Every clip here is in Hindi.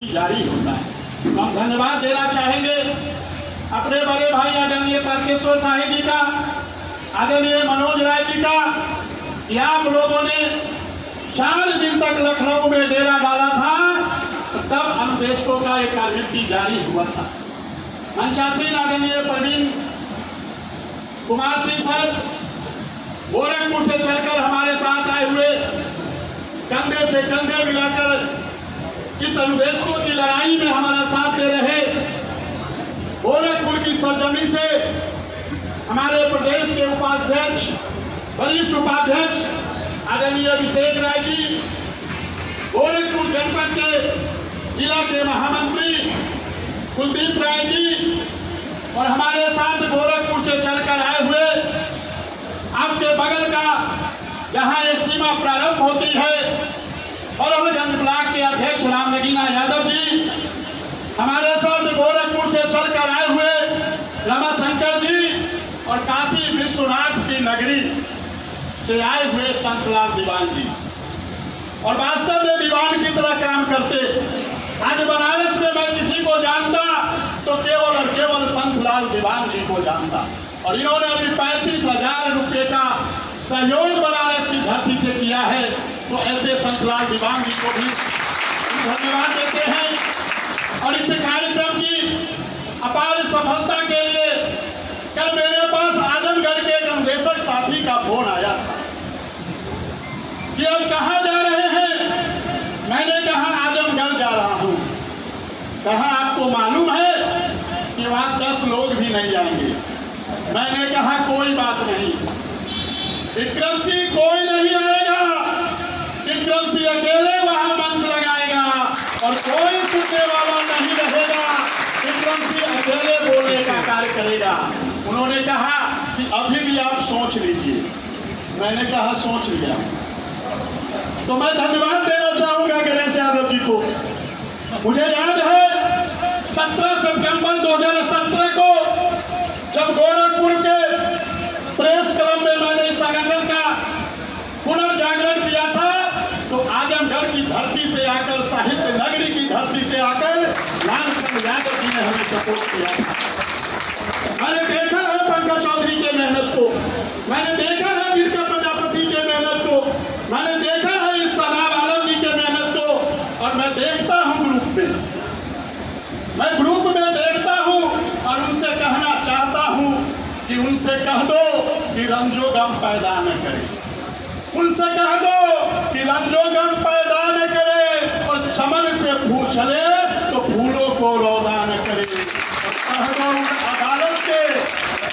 जारी होता है। हम धन्यवाद देना चाहेंगे अपने बड़े भाई आदरणीय तारकेश्वर शाही जी का, आदरणीय मनोज राय जी का, कि आप लोगों ने 4 दिन तक लखनऊ में डेरा डाला था, तब अनुदेशकों का एक कार्यक्रम जारी हुआ था। मंचासीन आदरणीय प्रवीण कुमार सिंह सर गोरखपुर से चलकर हमारे साथ आए हुए, कंधे से कंधे मिलाकर इस अनुदेशकों की लड़ाई में हमारा साथ दे रहे। गोरखपुर की सरजमी से हमारे प्रदेश के उपाध्यक्ष, वरिष्ठ उपाध्यक्ष आदरणीय अभिषेक राय जी, गोरखपुर जनपद के जिला के महामंत्री कुलदीप राय जी, और हमारे साथ गोरखपुर से चलकर आए हुए आपके बगल का जहां ये सीमा प्रारंभ होती है बरौलगंज ब्लॉक के अध्यक्ष राम नगीना यादव जी, हमारे साथ गोरखपुर से चलकर आए हुए रमाशंकर जी, और काशी विश्वनाथ की नगरी से आए हुए संतलाल दीवान जी, और वास्तव में दीवान की तरह काम करते। आज बनारस में मैं किसी को जानता तो केवल और केवल संतलाल दीवान जी को जानता, और इन्होंने अभी 35,000 रुपये का सहयोग बनारस की धरती से किया है। तो ऐसे संतलाल दीवान जी को भी धन्यवाद देते हैं। और इस कार्यक्रम की अपार सफलता के लिए कल मेरे पास आजमगढ़ के एक अनुदेशक साथी का फोन आया था कि अब कहाँ जा रहे हैं। मैंने कहा आजमगढ़ जा रहा हूँ। कहा आपको मालूम है कि वहाँ 10 लोग भी नहीं जाएंगे। मैंने कहा कोई बात नहीं, विक्रम सिंह कोई नहीं आएगा, विक्रम सिंह अकेले वहां मंच लगाएगा और कोई सुनने वाला नहीं रहेगा। विक्रम सिंह अकेले बोलने का कार्य करेगा। उन्होंने कहा कि अभी भी आप सोच लीजिए। मैंने कहा सोच लिया। तो मैं धन्यवाद देना चाहूंगा गणेश यादव जी को। मुझे याद है 17 सितंबर 2017 को जब गोरखपुर के प्रेस क्लब में मैंने इस संगठन का पुनर्जागरण किया था, तो आजमगढ़ की धरती से आकर, साहित्य नगरी की धरती से आकर लालचंद यादव जी ने हमें सपोर्ट किया था। मैंने देखा है पंकज चौधरी के मेहनत को, मैंने देखा है वीरका प्रजापति के मेहनत को, मैंने देखा है इस सनाब आलम जी के मेहनत को, और मैं देखता हूँ ग्रुप में, मैं ग्रुप में देखता हूँ और उनसे कहना चाहता हूँ कि उनसे कह दो कि रंजो गम पैदा न करे, उनसे कह दो कि रंजो गम पैदा न करे, और चमन से फूल चले तो फूलों को रौदा न करे। और कह दो अदालत के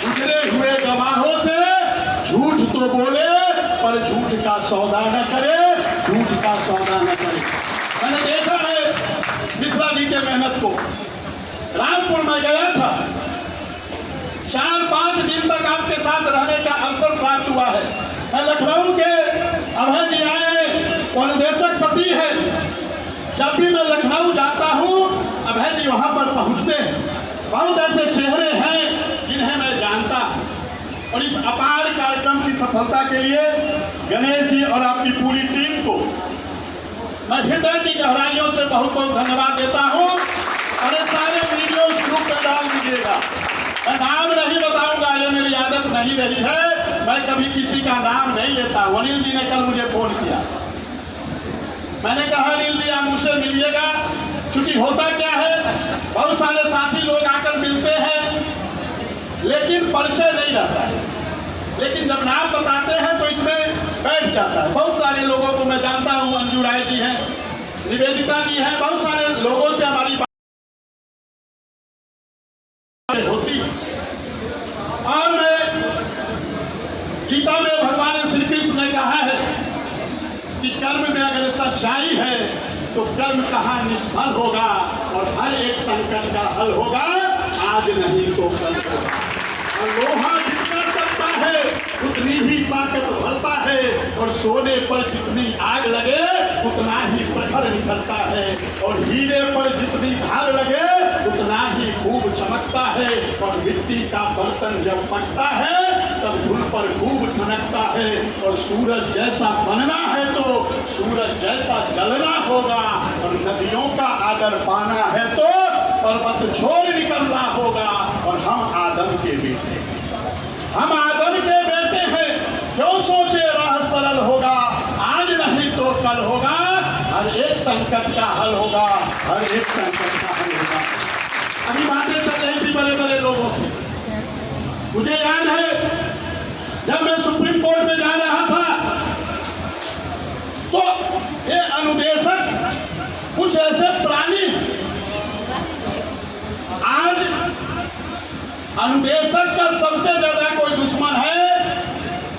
गुजरे हुए गवाहों से झूठ तो बोले पर झूठ का सौदा न करे, झूठ का सौदा न करे। मैंने देखा है मिश्रा जी के मेहनत को। रामपुर में गया था, 4-5 दिन तक आपके साथ रहने का अवसर प्राप्त हुआ है। मैं लखनऊ के अभय जी आए, अनुदेशक पति है। जब भी मैं लखनऊ जाता हूँ अभय जी वहां पर पहुंचते हैं। बहुत ऐसे चेहरे हैं जिन्हें मैं जानता हूँ। और इस अपार कार्यक्रम की सफलता के लिए गणेश जी और आपकी पूरी टीम को मैं हृदय की गहराइयों से बहुत बहुत धन्यवाद देता हूँ। अरे सारे वीडियो ग्रुप में डाल दीजिएगा। मैं नाम नहीं बताऊंगा, ये मेरी आदत नहीं रही है, मैं कभी किसी का नाम नहीं लेता। अनिल जी ने कल मुझे फोन किया, मैंने कहा अनिल जी आप मुझसे मिलिएगा, क्योंकि होता क्या है बहुत सारे साथी लोग आकर मिलते हैं लेकिन परिचय नहीं रहता है, लेकिन जब नाम बताते हैं तो इसमें बैठ जाता है। बहुत सारे लोगों को मैं जानता हूँ, अंजू राय जी हैं, निवेदिता जी हैं, बहुत सारे लोगों से हमारी होती। और मैं गीता में भगवान श्री कृष्ण ने कहा है कि कर्म में अगर सच्चाई है तो कर्म कहाँ निष्फल होगा, और हर एक संकट का हल होगा आज नहीं तो कल होगा। और लोहा जितना चलता है उतनी ही ताकत भरता है, और सोने पर जितनी आग लगे उतना ही प्रखर निकलता है, और हीरे पर जितनी धार लगे उतना ही खूब चमकता है, और मिट्टी का बर्तन जब पकता है तब धुन पर खूब ठनकता है। और सूरज जैसा बनना है तो सूरज जैसा जलना होगा। और नदियों का आदर पाना है तो पर्वत छोड़ निकलना होगा। और हम आदम के बेटे, हम आदम के बेटे हैं। क्यों सोचे राह सरल होगा, आज नहीं तो कल होगा। हर एक संकट का हल होगा, हर एक संकट का हल होगा। अभी बातें चल रही थी बड़े बड़े लोगों की। मुझे याद है जब मैं सुप्रीम कोर्ट में जा रहा था तो ये अनुदेशक कुछ ऐसे प्राणी, आज अनुदेशक का सबसे ज्यादा कोई दुश्मन है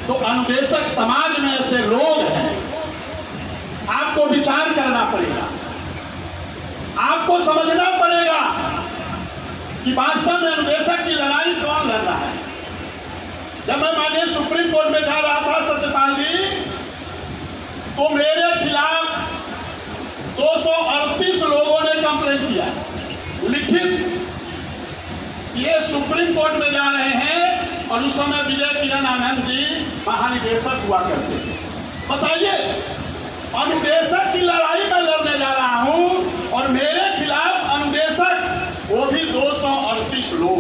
तो अनुदेशक समाज में ऐसे लोग हैं। आपको विचार करना पड़ेगा, आपको समझना पड़ेगा कि वास्तव में अनुदेशक की लड़ाई कौन लड़ रहा है। जब मैं माननीय सुप्रीम कोर्ट में जा रहा था सत्यपाल जी, तो मेरे खिलाफ 238 लोगों ने कंप्लेंट किया लिखित। ये सुप्रीम कोर्ट में जा रहे हैं और उस समय विजय किरण आनंद जी महानिदेशक हुआ करते थे। बताइए, अनुदेशक की लड़ाई में लड़ने जा रहा हूं और मेरे खिलाफ अनुदेशक, वो भी 238 लोग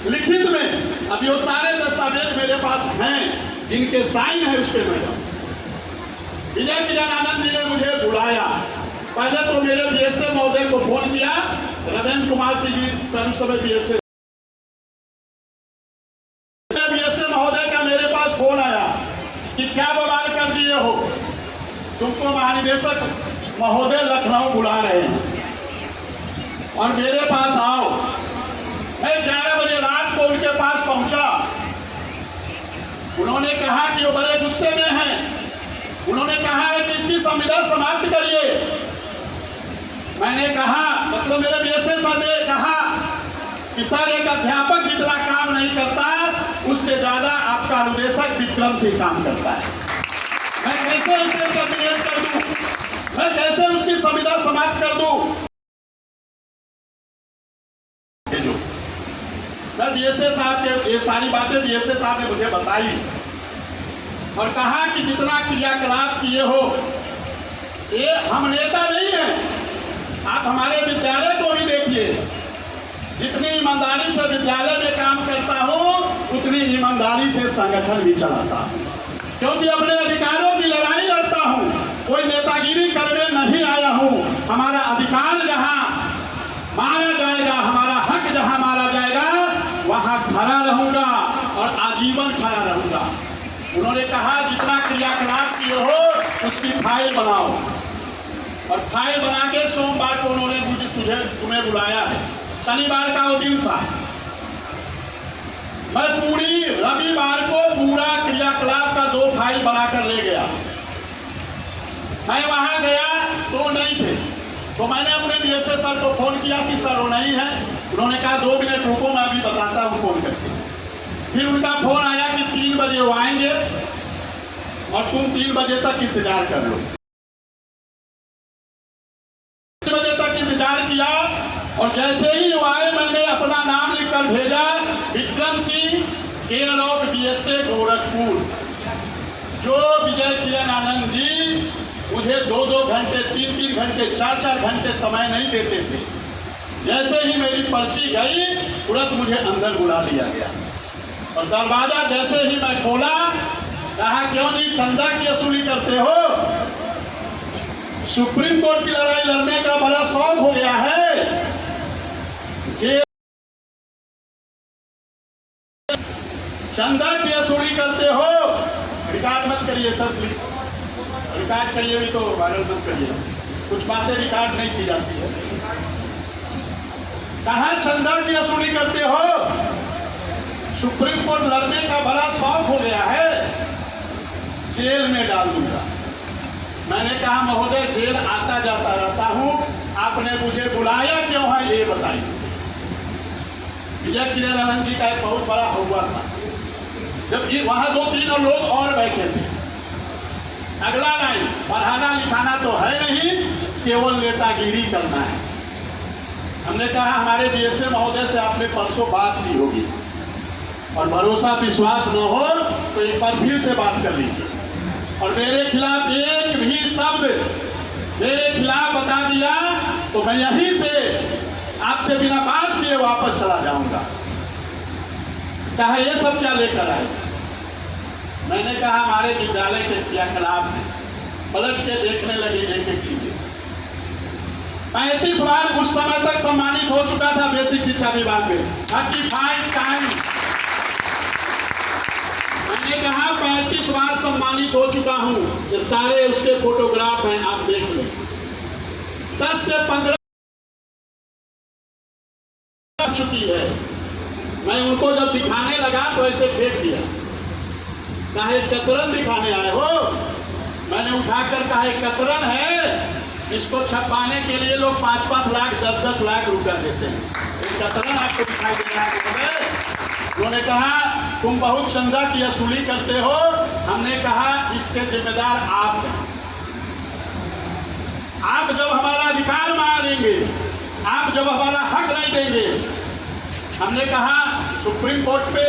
लिखित में। अब ये सारे दस्तावेज मेरे पास हैं जिनके साइन है उस पर। मैडम विजय किरण आनंद जी ने मुझे बुलाया। पहले तो मेरे बीएसए महोदय को फोन किया, रविंद्र कुमार सिंह जी सर उस समय बीएसए महोदय का मेरे पास फोन आया कि क्या बवाल कर दिए हो, तुमको महानिदेशक महोदय लखनऊ बुला रहे हैं और मेरे पास आओ। मैं 11 बजे रात को उनके पास पहुंचा। उन्होंने कहा कि वो बड़े गुस्से में हैं। उन्होंने कहा है कि इसकी संविदा समाप्त करिए। मैंने कहा, मतलब मेरे बीएसए सर ने कहा कि सर एक अध्यापक जितना काम नहीं करता उससे ज्यादा आपका अनुदेशक विक्रम सिंह काम करता है। मैं कैसे उसे टर्मिनेट कर दूं, मैं कैसे उसकी संविदा समाप्त कर दूं। मैं बीएसए साहब के ये सारी बातें बीएसए साहब ने मुझे बताई और कहा कि जितना क्रियाकलाप किए हो, ये हम नेता नहीं है, आप हमारे विद्यालय को भी देखिए। जितनी ईमानदारी से विद्यालय में काम करता हूँ उतनी ईमानदारी से संगठन भी चलाता हूँ, क्योंकि अपने अधिकारों की लड़ाई लड़ता हूँ। कोई नेतागिरी करने नहीं आया हूँ। हमारा अधिकार जहाँ मारा जाएगा, हमारा हक जहाँ मारा जाएगा, वहाँ खड़ा रहूंगा और आजीवन खड़ा रहूंगा। उन्होंने कहा जितना क्रियाकलाप किए हो उसकी फाइल बनाओ और फाइल बना के सोमवार को उन्होंने तुम्हें बुलाया है। शनिवार का वो दिन था। मैं पूरी रविवार को पूरा क्रियाकलाप का 2 फाइल बनाकर ले गया। मैं वहां गया तो नहीं थे, तो मैंने अपने बीएसए सर को फोन किया कि सर वो नहीं है। उन्होंने कहा 2 मिनट रुको, मैं अभी बताता हूँ फोन करके। फिर उनका फोन आया कि 3 बजे वो आएंगे और तुम 3 बजे तक इंतजार कर लो। 3 बजे तक इंतजार किया और जैसे ही वो आए मैंने अपना नाम लिखकर भेजा, Vikram Singh, care of BSA Gorakhpur. जो विजय किरण आनंद जी मुझे 2-2 घंटे, 3-3 घंटे, 4-4 घंटे समय नहीं देते थे। जैसे ही मेरी पर्ची गई तुरंत मुझे अंदर बुला लिया गया और दरवाजा जैसे ही मैं खोला, कहा क्यों जी चंदा की वसूली करते हो? सुप्रीम कोर्ट की लड़ाई लड़ने का बड़ा शौक हो गया है, चंदा की वसूली करते हो? रिकॉर्ड मत करिए सर, रिकॉर्ड करिए भी तो वायरल मत करिए, कुछ बातें रिकॉर्ड नहीं की जाती है। कहा चंदा की वसूली करते हो? सुप्रीम कोर्ट लड़ने का बड़ा शौक हो गया है, जेल में डाल दूंगा। मैंने कहा महोदय जेल आता जाता रहता हूं, आपने मुझे बुलाया क्यों है ये बताइए। विजय किरण आनंद जी का एक बहुत बड़ा हुआ था, जबकि वहां 2-3 लोग और बैठे थे। अगला लाइन, पढ़ाना लिखाना तो है नहीं, केवल नेतागिरी करना है। हमने कहा हमारे बीएसए महोदय से आपने परसों बात की होगी और भरोसा विश्वास न हो तो एक बार फिर से बात कर लीजिए। और मेरे खिलाफ एक भी शब्द मेरे खिलाफ बता दिया तो मैं यहीं से आपसे बिना बात किए वापस चला जाऊंगा। कहा ये सब क्या लेकर आए? मैंने कहा हमारे विद्यालय के क्रियाकलाप में पलट के देखने लगे एक एक चीजें। 35 बार उस समय तक सम्मानित हो चुका था बेसिक शिक्षा विभाग में, 35 टाइम। मैंने कहा 35 बार सम्मानित हो चुका हूं, ये सारे उसके फोटोग्राफ हैं, आप देख लें। 10 से 15 चुकी है। मैं उनको जब दिखाने लगा तो ऐसे फेंक दिया, कहा कतरन दिखाने आए हो? मैंने उठाकर कहा कतरन है, इसको छपाने के लिए लोग 5-5 लाख 10-10 लाख रुपया देते हैं, कतरन आपको दिखाई दे रहा है? उन्होंने कहा तुम बहुत चंदा की वसूली करते हो। हमने कहा इसके जिम्मेदार आप हैं। आप जब हमारा अधिकार मांगेंगे, आप जब हमारा हक नहीं देंगे, हमने कहा सुप्रीम कोर्ट पे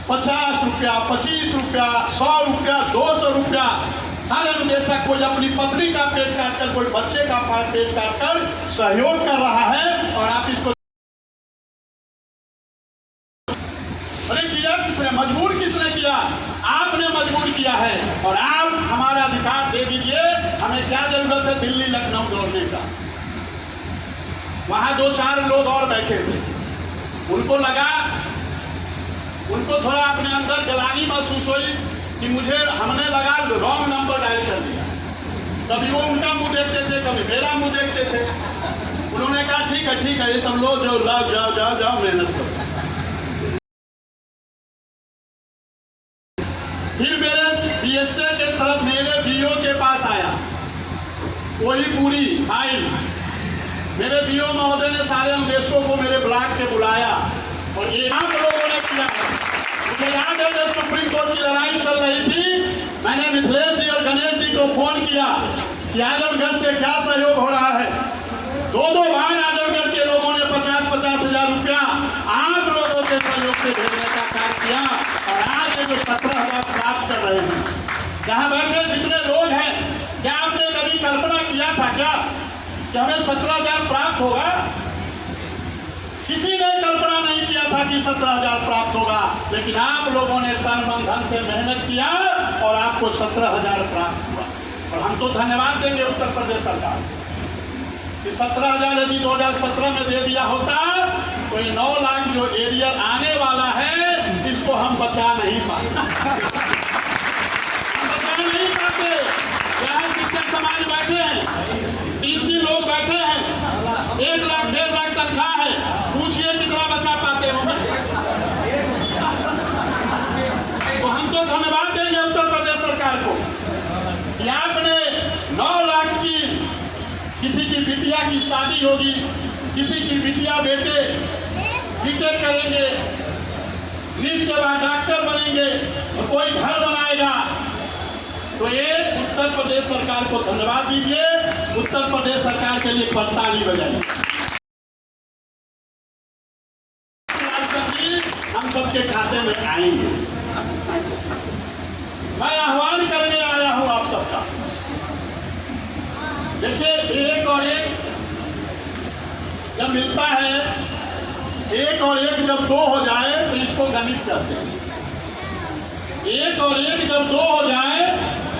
50 रुपया, 25 रुपया, 100 रुपया, 200 रुपया हर अनुदेशक कोई अपनी पत्नी का पेट काटकर, कोई बच्चे का पेट काटकर सहयोग कर रहा है और आप इसको अरे किया किसने? मजबूर किसने किया? आपने मजबूर किया है। और आप हमारा अधिकार दे दीजिए। हमें क्या जरूरत है दिल्ली लखनऊ दौड़ने का? वहां 2-4 लोग और बैठे थे, उनको लगा, उनको थोड़ा अपने अंदर जलानी महसूस हुई कि मुझे हमने लगा रॉन्ग नंबर डायल कर दिया। कभी वो उनका मुंह देखते थे, कभी मेरा मुंह देखते थे। उन्होंने कहा ठीक है ये सब लोग जो जाओ मेहनत करो। फिर मेरे बीएसए के तरफ मेरे बीओ के पास आया, वही पूरी फाइल। मेरे बीओ महोदय ने सारे अनुदेशकों को मेरे ब्लॉक पे बुलाया और ये आप लोगों ने किया है। मुझे याद है जब सुप्रीम कोर्ट की लड़ाई चल रही थी, मैंने मिथिलेश जी और गणेश जी को फोन किया कि आजमगढ़ से क्या सहयोग हो रहा है। 2-2 बार आजमगढ़ के लोगों ने 50-50 हजार रुपया आप लोगों के सहयोग से भेजने का कार्य किया और आज ये जो 17,000 प्राप्त कर रहे हैं, जहाँ बैठे जितने लोग हैं, क्या आपने कभी कल्पना किया था क्या कि हमें 17,000 प्राप्त होगा? किसी ने कल्पना नहीं किया था कि 17,000 प्राप्त होगा, लेकिन आप लोगों ने तन मन धन से मेहनत किया और आपको 17,000 प्राप्त हुआ। और हम तो धन्यवाद देंगे उत्तर प्रदेश सरकार कि 17,000 यदि 2017 में दे दिया होता तो ये 9 लाख जो एरियर आने वाला है इसको हम बचा नहीं पाते। हम बचा नहीं पाते। यहाँ शिक्षक समाज बैठे हैं, 3 लोग बैठे हैं, 1 लाख 1.5 लाख तनख्वाह है, पूछिए कितना बचा पाते होंगे। तो हम तो धन्यवाद देंगे उत्तर प्रदेश सरकार को कि आपने 9 लाख की, किसी की बिटिया की शादी होगी, किसी की बिटिया बेटे बीटेक करेंगे, नीट के बाद डॉक्टर बनेंगे और कोई घर बनाएगा, तो ये उत्तर प्रदेश सरकार को धन्यवाद दीजिए। उत्तर प्रदेश सरकार के लिए ताली बजाइए। हम सबके खाते में आएंगे। मैं आह्वान करने आया हूं आप सबका। देखिए एक और एक जब मिलता है, 1 और 1 जब 2 हो जाए तो इसको गणित कहते हैं। 1 और 1 जब 2 हो जाए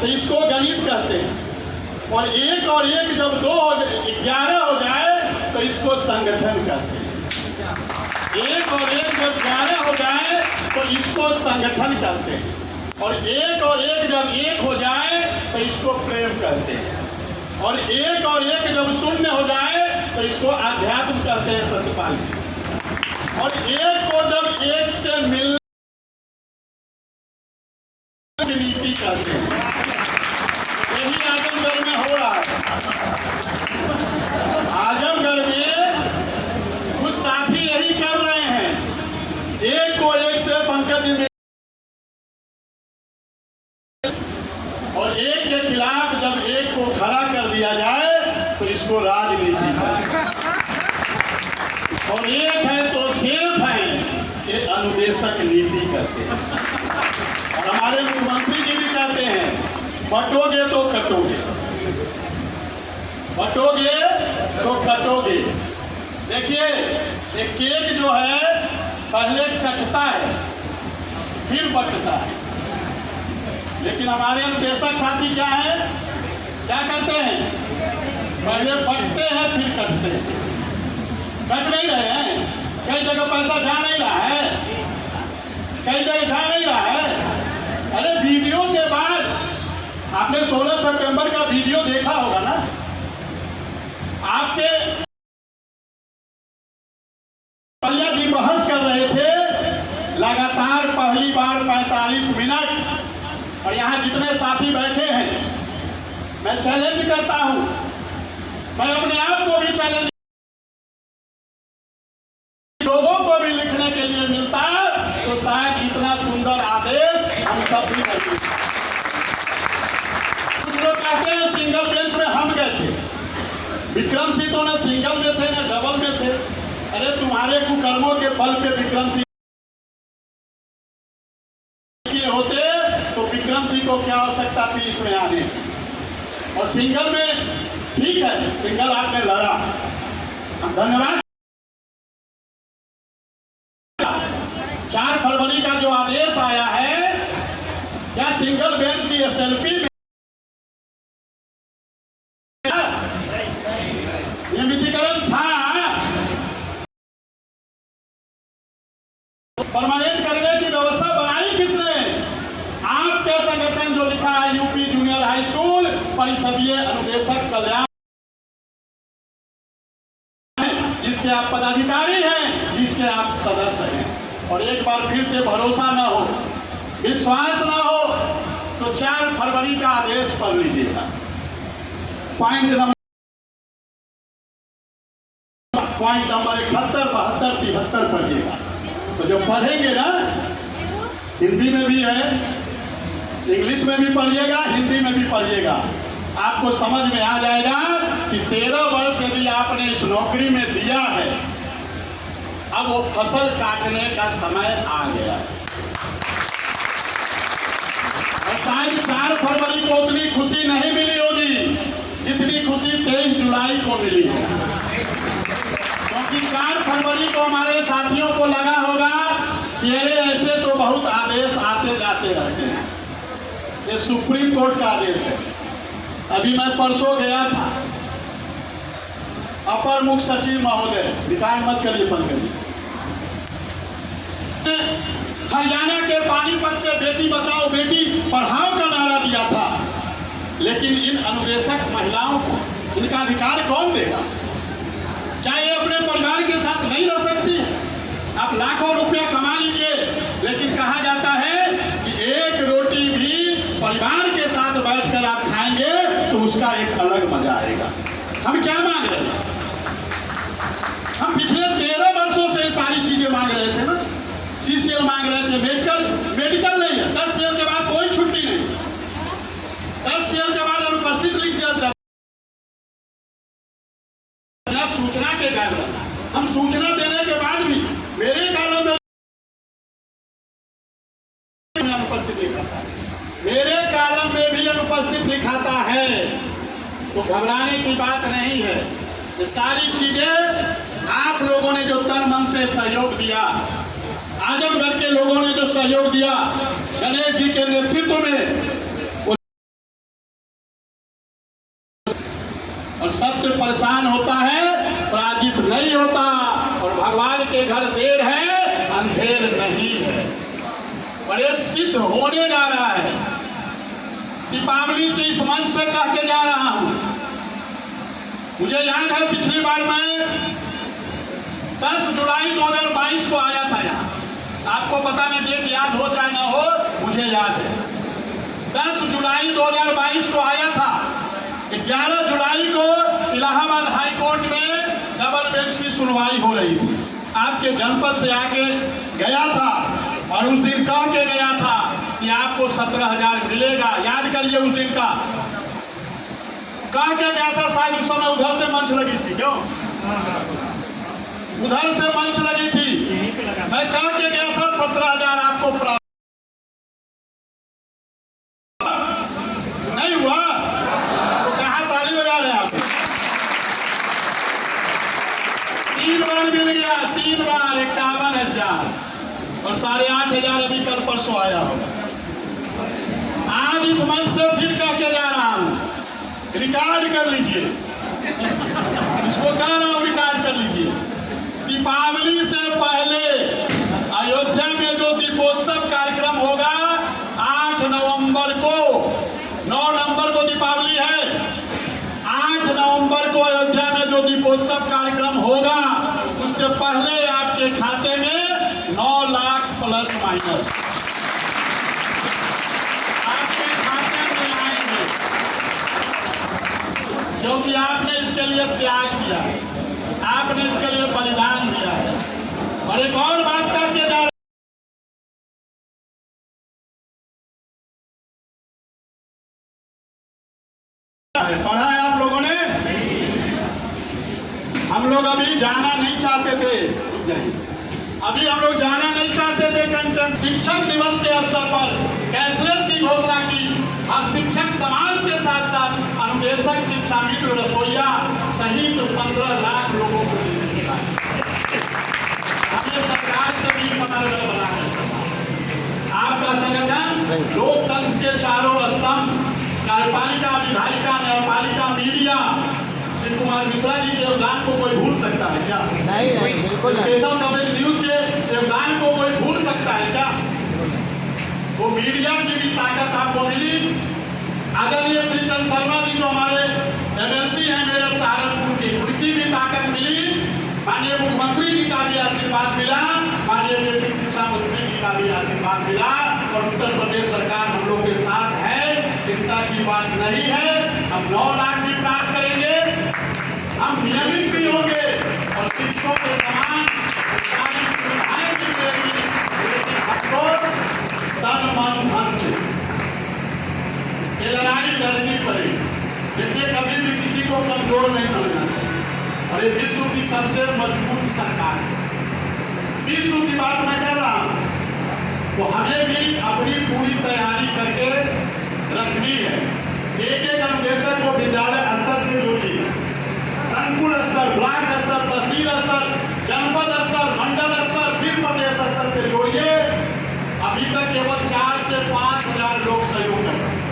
तो इसको गणित कहते हैं। और 1 और 1 जब 11 हो जाए तो इसको संगठन कहते हैं। 1 और 1 जब 11 हो जाए तो इसको संगठन कहते हैं। और 1 और 1 जब 1 हो जाए तो इसको प्रेम कहते हैं। और 1 और 1 जब 0 हो जाए तो इसको आध्यात्म कहते हैं, सत्यपाल। और 1 को जब 1 से मिलने की नीति कहते हैं। यही आजमगढ़ में हो रहा है। आजमगढ़ में कुछ साथी यही कर रहे हैं, 1 को 1 से पंकज और 1 के खिलाफ जब 1 को खड़ा कर दिया जाए तो इसको राजनीति और 1 है तो सेफ है, ये अनुदेशक बटोगे तो कटोगे, बटोगे तो कटोगे। देखिए एक केक जो है पहले कटता है फिर बटता है, लेकिन हमारे अनुदेशक साथी क्या है, क्या करते हैं, पहले बटते हैं फिर कटते हैं। कट नहीं रहे हैं, कई जगह पैसा जा नहीं रहा है, कई जगह जा नहीं रहा है। अरे वीडियो के बाद आपने 16 सितंबर का वीडियो देखा होगा ना, आपके पंडित जी बहस कर रहे थे लगातार पहली बार 45 मिनट, और यहाँ जितने साथी बैठे हैं मैं चैलेंज करता हूं, मैं अपने आप को भी चैलेंज, लोगों को भी लिखने के लिए मिलता तो शायद इतना सुंदर आदेश हम सब भी नहीं। कुछ लोग कहते हैं सिंगल बेंच में हम गए थे, विक्रम सिंह तो न सिंगल में थे न डबल में थे। अरे तुम्हारे कुकर्मों के बल पे विक्रम सिंह होते तो विक्रम सिंह को क्या आवश्यकता थी इसमें आने, और सिंगल में ठीक है, सिंगल आपने लड़ा, धन्यवाद। 4 फरवरी का जो आदेश आया है, क्या सिंगल बेंच की एसएलपी में नियमितीकरण था, परमानेंट करने की व्यवस्था बनाई किसने? आपके संगठन जो लिखा है यूपी जूनियर हाई स्कूल परिषदीय अनुदेशक कल्याण, जिसके आप पदाधिकारी हैं, जिसके आप सदस्य हैं। और एक बार फिर से भरोसा न हो, विश्वास न हो तो 4 फरवरी का आदेश पढ़ लीजिएगा, पॉइंट नंबर 71, 72, 73 पढ़िएगा। तो जब पढ़ेंगे ना, हिंदी में भी है, इंग्लिश में भी पढ़िएगा, हिंदी में भी पढ़िएगा, आपको समझ में आ जाएगा कि 13 वर्ष यदि आपने इस नौकरी में दिया है, अब वो फसल काटने का समय आ गया। और शायद 4 फरवरी को उतनी खुशी नहीं मिली होगी जितनी खुशी 23 जुलाई को मिली है, क्योंकि 4 फरवरी को हमारे साथियों को लगा होगा कि अरे ऐसे तो बहुत आदेश आते जाते रहते हैं, ये सुप्रीम कोर्ट का आदेश है। अभी मैं परसों गया था, अपर मुख्य सचिव महोदय, रिटायर मत करिए, बंद करिए, हरियाणा के पानीपत से बेटी बचाओ बेटी पढ़ाओ का नारा दिया था, लेकिन इन अनुदेशक महिलाओं को इनका अधिकार कौन देगा? क्या ये अपने परिवार के साथ नहीं रह सकती? आप लाखों रुपया कमा लीजिए, लेकिन कहा जाता है कि एक रोटी भी परिवार के साथ बैठकर आप खाएंगे तो उसका एक अलग मजा आएगा। हम क्या मांग रहे हैं? हम पिछले 13 वर्षों से सारी चीजें मांग रहे थे ना, सीसीएल मांग रहे थे, मेडिकल नहीं है, 10 सीएल के बाद कोई छुट्टी नहीं, 10 सीएल के बाद अनुपस्थित लिख दिया, सूचना के कारण हम सूचना देने के बाद भी मेरे कालम में अनुपस्थित लिखाता है, मेरे कालम में भी अनुपस्थित लिखाता है, तो घबराने की बात नहीं है। ये सारी चीजें आप लोगों ने जो तन मन से सहयोग दिया, आजमगढ़ के लोगों ने जो सहयोग दिया, गणेश जी के नेतृत्व में, और सत्य परेशान होता है, पराजित नहीं होता, और भगवान के घर देर है अंधेर नहीं है। और ये सिद्ध होने जा रहा है। दीपावली से इस मंच से कह के जा रहा हूं, मुझे याद है पिछली बार मैं 10 जुलाई 2022 को आया था यहाँ, आपको पता नहीं डेट याद हो चाहे ना हो, मुझे याद है 10 जुलाई 2022 को आया था। 11 जुलाई को इलाहाबाद हाई कोर्ट में डबल बेंच की सुनवाई हो रही थी, आपके जनपद से आके गया था, और उस दिन कह के गया था कि आपको 17,000 मिलेगा। याद करिए उस दिन का कह के गया था, शायद उस समय उधर से मंच लगी थी, क्यों उधर से मंच लगी थी, मैं कह के गया था 17,000 आपको प्राप्त नहीं 3 बार मिल गया, 3 बार 51,000 और 8,500 अभी कल परसों आया होगा। आज इस मंच से फिर कह के जा रहा हूं, रिकॉर्ड कर लीजिए, इसको कह रहा हूं रिकॉर्ड कर लीजिए। दीपावली से पहले अयोध्या में जो दीपोत्सव कार्यक्रम होगा 8 नवंबर को, 9 नवंबर को दीपावली है, 8 नवंबर को अयोध्या में जो दीपोत्सव कार्यक्रम होगा उससे पहले आपके खाते में 9 लाख प्लस माइनस आपके खाते में आएंगे, क्योंकि आपने इसके लिए त्याग किया, आपने इसके लिए बलिदान दिया है। और एक और बात करके जा पढ़ा है आप लोगों ने। हम लोग अभी जाना नहीं चाहते थे, अभी हम लोग जाना नहीं चाहते थे कंटेंट। शिक्षक दिवस के अवसर पर कैशलेस की घोषणा की और शिक्षक समाज के साथ साथ अनुदेशक, शिक्षा मित्र, रसोईया सहित 15 लाख लोगों को देने के बाद हमें सरकार से भी समन्वय बना है। आपका संगठन लोकतंत्र के चारों स्तंभ, कार्यपालिका, विधायिका, न्यायपालिका, मीडिया, शिव कुमार मिश्रा जी के योगदान को कोई भूल सकता है क्या? नहीं, बिल्कुल स्पेशल कवरेज न्यूज के योगदान को कोई भूल सकता है क्या? वो मीडिया की भी ताकत आपको मिली। आदरणीय श्री चंद्र शर्मा जी जो हमारे एमएलसी हैं मेरे सहारनपुर की, उनकी भी ताकत मिली। माननीय मुख्यमंत्री जी का भी आशीर्वाद मिला, माननीय बेसिक शिक्षा मंत्री जी का भी आशीर्वाद मिला और उत्तर प्रदेश सरकार हम लोग के साथ है, चिंता की बात नहीं है। हम 9 लाख भी प्राप्त करेंगे, हम नियमित भी होंगे और शिक्षकों के समान सुविधाएं भी मिलेगी, लेकिन हमको तन मन धन से ये लड़ाई लड़नी पड़ेगी। देखिए कभी भी किसी को कमजोर नहीं समझना चाहिए और ये विश्व की सबसे मजबूत सरकार है। विश्व की बात मैं कर रहा हूं तो हमें भी अपनी पूरी तैयारी करके रखनी है। एक अनुदेशक को विद्यालय स्तर से जोड़िए, संकुल स्तर, ब्लॉक स्तर, तहसील स्तर, जनपद स्तर, मंडल स्तर, फिर प्रदेश स्तर से जोड़िए। अभी तक केवल 4 से 5 हजार लोग सहयोग कर रहे हैं।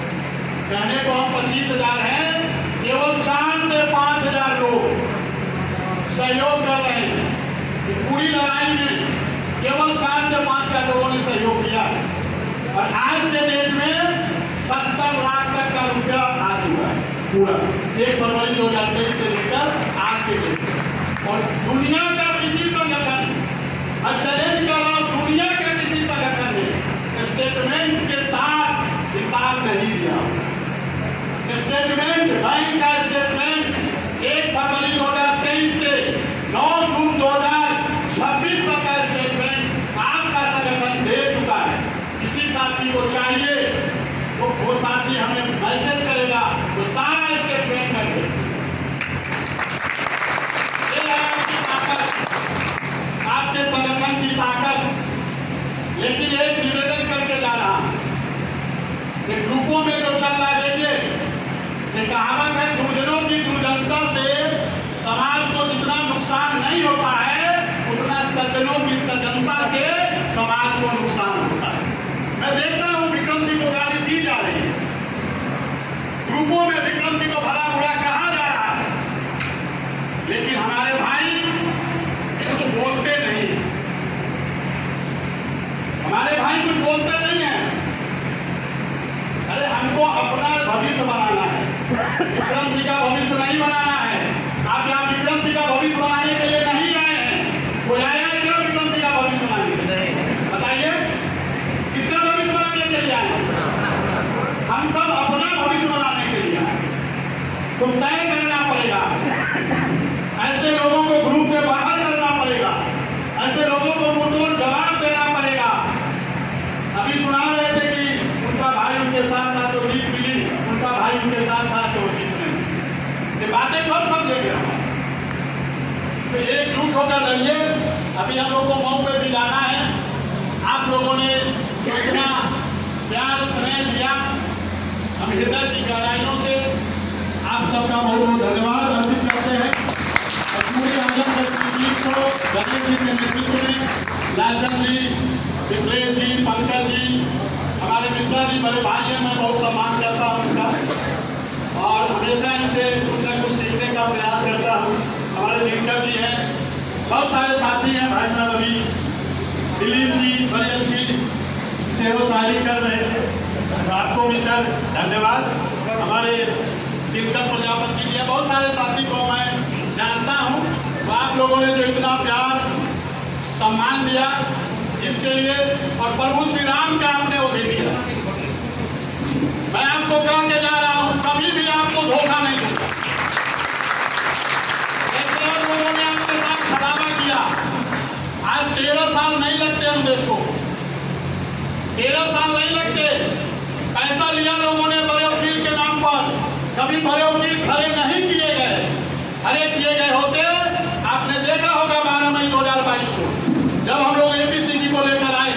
कहने को हम 25,000 हैं, केवल 4 से 5 हजार लोग सहयोग कर रहे हैं। पूरी लड़ाई में केवल 4 से 5 हजार लोगों ने सहयोग किया और आज के डेट में 70 लाख तक का रुपया आ चुका है पूरा 1 फरवरी 2023 से लेकर आज के डेट। और दुनिया का किसी संगठन, मैं चैलेंज कर रहा हूं, दुनिया के किसी संगठन ने स्टेटमेंट के साथ हिसाब नहीं दिया। स्टेटमेंट, बैंक का स्टेटमेंट 1 फरवरी 2023 से 9 जून 2026 तक का स्टेटमेंट आपका संगठन दे चुका है। किसी साथी को चाहिए वो साथी हमें मैसेज करेगा, वो सारा स्टेटमेंट कर दे। ये है आपकी ताकत, आपके संगठन की ताकत। लेकिन एक निवेदन करके जा रहा हूं, ग्रुपों में जो चल रहा है, देखिए ये कहावत है, दुर्जनों की दुर्जनता से समाज को जितना नुकसान नहीं होता है उतना सज्जनों की सज्जनता से समाज को नुकसान होता है। मैं देखता हूं विक्रम सिंह को गाली दी जा रही है, ग्रुपों में विक्रम सिंह को भला बुरा कहा जा रहा है, लेकिन हमारे भाई कुछ बोलते नहीं, हमारे भाई कुछ बोलते नहीं है। अरे हमको अपना भविष्य बनाना है, विक्रम सिंह का भविष्य नहीं बनाना है। आप यहाँ विक्रम सिंह का भविष्य बनाने के लिए नहीं आए हैं, कोई आया है क्या विक्रम सिंह का भविष्य बनाने के लिए? बताइए किसका भविष्य बनाने के लिए आए? हम सब अपना भविष्य बनाने के लिए आए। तो तय करना पड़ेगा, ऐसे लोगों को ग्रुप से बाहर करना पड़ेगा, ऐसे लोगों को मुंहतोड़ जवाब देना पड़ेगा। अभी सुना रहे थे कि उनका भाई उनके साथ था तो जीत मिली, उनका भाई उनके साथ था तो जीत नहीं। ये बातें कब समझेंगे हम? तो एकजुट होकर रहिए। अभी हम लोग को मऊ पे भी जाना है। आप लोगों ने इतना प्यार स्नेह दिया, हम हृदय की गहराइयों से आप सबका बहुत बहुत धन्यवाद अर्पित करते हैं। और पूरी आजमगढ़ की को गणेश जी के नेतृत्व में लालचंद जी, विप्लेश जी, पंकज जी, हमारे मिश्रा जी बड़े भाई हैं, मैं बहुत सम्मान करता हूँ उनका और हमेशा इनसे कुछ न कुछ सीखने का प्रयास करता हूँ। हमारे दिनकर जी हैं, बहुत सारे साथी हैं, भाई साहब अभी दिलीप जी बड़ी अच्छी सेवा शायरी कर रहे थे, आपको भी सर धन्यवाद। हमारे दिनकर प्रजापति जी हैं, बहुत सारे साथी को मैं जानता हूँ। तो आप लोगों ने जो इतना प्यार सम्मान दिया इसके लिए, और प्रभु श्री राम का आपने वो दे दिया, मैं आपको कह के जा रहा हूँ कभी भी आपको धोखा नहीं दूंगा। लोगों ने आपके साथ छलावा किया, आज 13 साल नहीं लगते हम देश को, 13 साल नहीं लगते। पैसा लिया लोगों ने बड़े वकील के नाम पर, कभी बड़े वकील खड़े नहीं किए गए, खड़े किए गए होते। आपने देखा होगा 12 मई 2022 को जब हम लोग APCG को लेकर आए,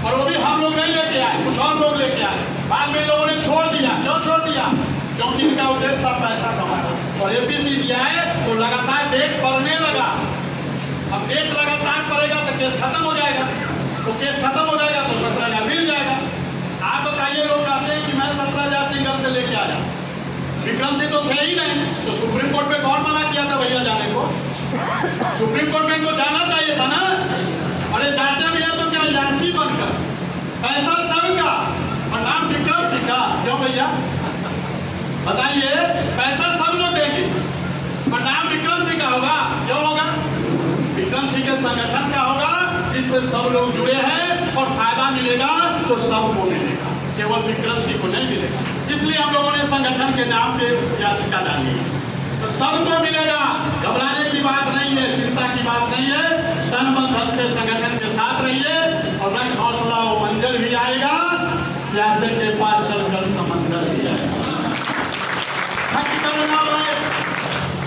और वो भी हम लोग नहीं लेके आए, कुछ और लोग लेके आए, बाद में लोगों ने छोड़ दिया। क्यों छोड़ दिया? क्योंकि इनका उद्देश्य था पैसा कमाना। और APCG आए तो लगातार डेट पड़ने लगा। अब डेट लगातार पड़ेगा तो केस खत्म हो जाएगा, तो केस खत्म हो जाएगा तो 17,000 मिल जाएगा। आप बताइए, लोग कहते हैं कि मैं 17,000 सिंगल से लेके आया, विक्रम सिंह तो थे ही नहीं, तो सुप्रीम कोर्ट में कौन मना किया था भैया जाने को? सुप्रीम कोर्ट में इनको जाना चाहिए था ना। अरे जाते भी है तो क्या याची बनकर, पैसा सबका और नाम विक्रम सिंह का, क्यों भैया बताइए? पैसा सब लोग देंगे और नाम विक्रम सिंह का होगा, क्यों होगा? विक्रम सिंह के संगठन का होगा जिससे सब लोग जुड़े हैं और फायदा मिलेगा तो सबको मिलेगा, केवल विक्रम सिंह को नहीं मिलेगा। इसलिए हम लोगों ने संगठन के नाम पे याचिका डाली है, तो सबको मिलेगा। घबराने की बात नहीं है, चिंता की बात नहीं है। तन मन धन से संगठन के साथ रहिए और रंग हौसला वो मंजिल भी आएगा, प्यासे के पास चलकर समंदर भी आएगा।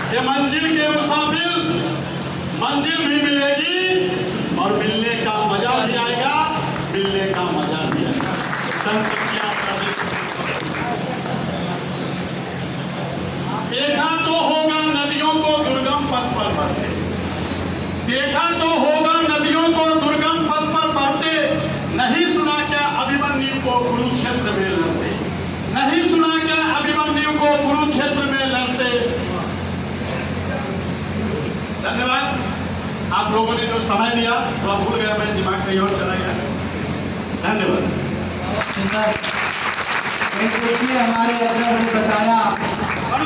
ये मंजिल के मुसाफिर, मंजिल भी मिलेगी और मिलने का मजा भी आएगा, मिलने का मजा भी आएगा। देखा तो होगा नदियों को दुर्गम पथ पर बढ़ते, देखा तो होगा नदियों को दुर्गम पथ पर बढ़ते, नहीं सुना क्या अभिमन्यु को कुरुक्षेत्र में लड़ते, नहीं सुना क्या अभिमन्यु को कुरुक्षेत्र में लड़ते। धन्यवाद आप लोगों ने जो समय दिया, तो भूल गया मैं, दिमाग कहीं और चला गया। धन्यवाद। देखिए हमारे अध्यक्ष ने बताया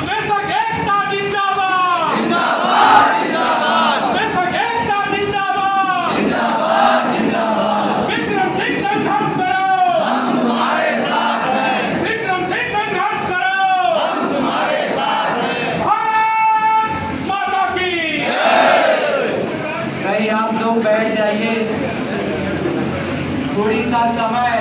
देशक एकता जिंदाबाद, जिंदाबाद जिंदाबाद, देशक एकता जिंदाबाद, जिंदाबाद जिंदाबाद। विक्रम सिंह संघर्ष करो, हम तुम्हारे साथ हैं, विक्रम सिंह संघर्ष करो, हम तुम्हारे साथ हैं। भारत माता की जय। कहीं आप लोग बैठ जाइए, थोड़ी सा समय